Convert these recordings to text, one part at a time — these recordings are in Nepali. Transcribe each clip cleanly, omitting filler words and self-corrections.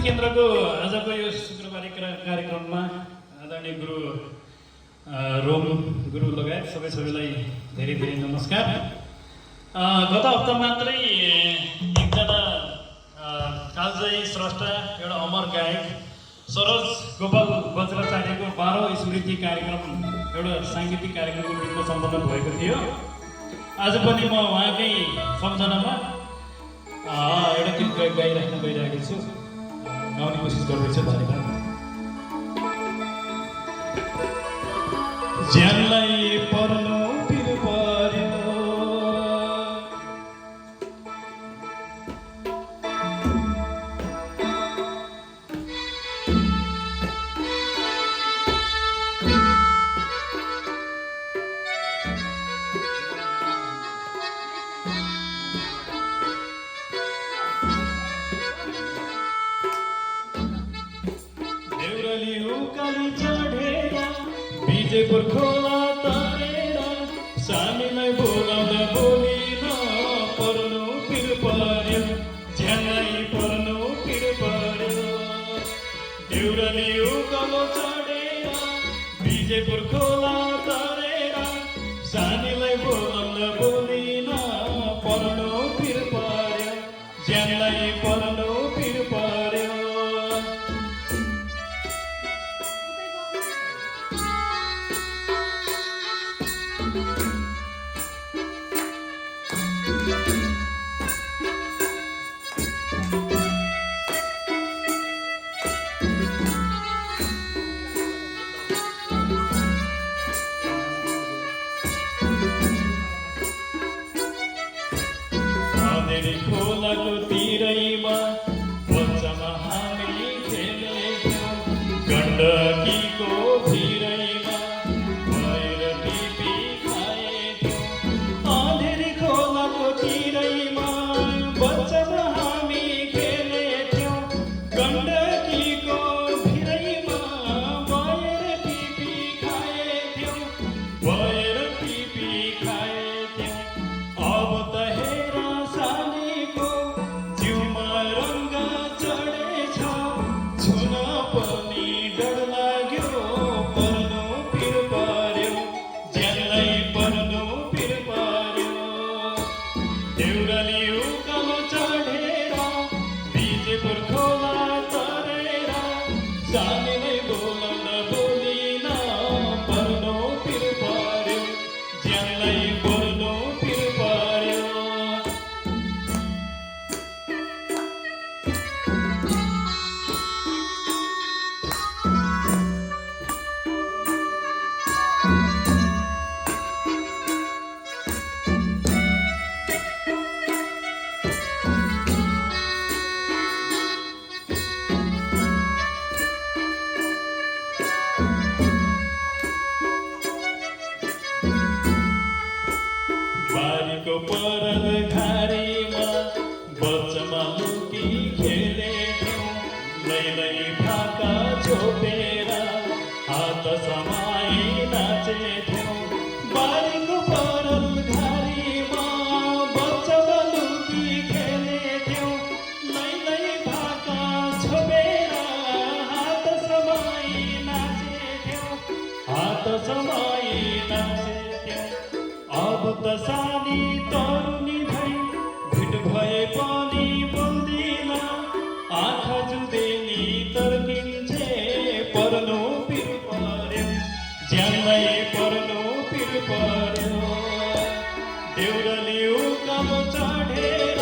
केन्द्रको आजको यो शुक्रबारे कार्यक्रममा आदरणीय गुरु रोम गुरु लगायत सबैलाई धेरै धेरै नमस्कार। गत हप्ता मात्रै एकजना कालजयी स्रष्टा एउटा अमर गायक सरोज गोपाल वज्राचार्यको 12औं स्मृति कार्यक्रम एउटा साङ्गीतिक कार्यक्रमको रूपमा सम्पन्न भएको थियो। आज पनि म उहाँकै सम्झनामा एउटा गीत गाइराख्न गइरहेको छु, गाउने कोसिस गर्दैछु। धन्यवाद। ज्यानलाई पर्नु पिर पर्यो, उकाली चढेर विजयपुर खोला तरेर सानीलाई बोलाउँदा बोलिन पर्नु पिर पर्यो, ज्यानलाई पर्नु पिर पर्यो। देउराली उकालो चढेर विजयपुर खोला तरेर सानीलाई बोलाउँदा बोलिन पर्नु पिर पर्यो, ज्यानलाई पर्नु पिर पर्यो। खोलाको तिरैमा बच्चामा हामी खेलेथ्यौँ, गण्डकीको भिरैमा भएर टिपी खाएथ्यौँ। अँधेरी खोलाको तिरैमा बच्चामा हामी खेलेथ्यौँ, गण्डकीको भिरैमा भएर टिपी खाएथ्यौँ, भएर टिपी खाएथ्यौँ। अब त हेर सानीको जिउमा रङ्ग चढेछ, छुन पनि डर लाग्यो, पर्नु पिर पर्यो, ज्यानलाई पर्नु पिर पर्यो। देउराली उकालो चढेर विजयपुर खोला तरेर सानीलाई बोलाउँदा बोलिन पर्नु पिर पर्यो, ज्यानलाई पर्नु पिर पर्यो। बारीको परल घारीमा बच्चामा लुकी खेलेथ्यौँ, लैलै भाका छोपेर हात समाई नाचेथ्यौँ। बारीको परल घारीमा बच्चामा लुकी खेलेथ्यौँ, लैलै भाका छोपेर हात समाई नाचेथ्यौँ, हात समाई नाचेथ्यौँ। अब त सानी तरुनी भई भेट भए पनि बोल्दिन, आँखा जुदेनी तर्किन्छे, पर्नु पिर पर्यो, ज्यानलाई पर्नु पिर पर्यो। देउराली उकालो चढेर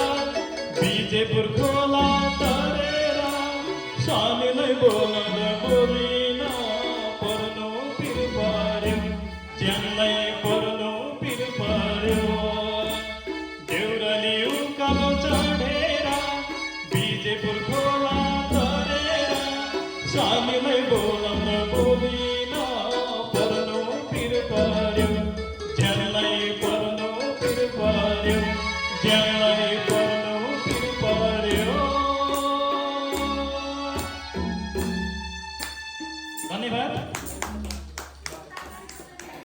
विजयपुर खोला तरेर सानीलाई बोलाउँदा बोली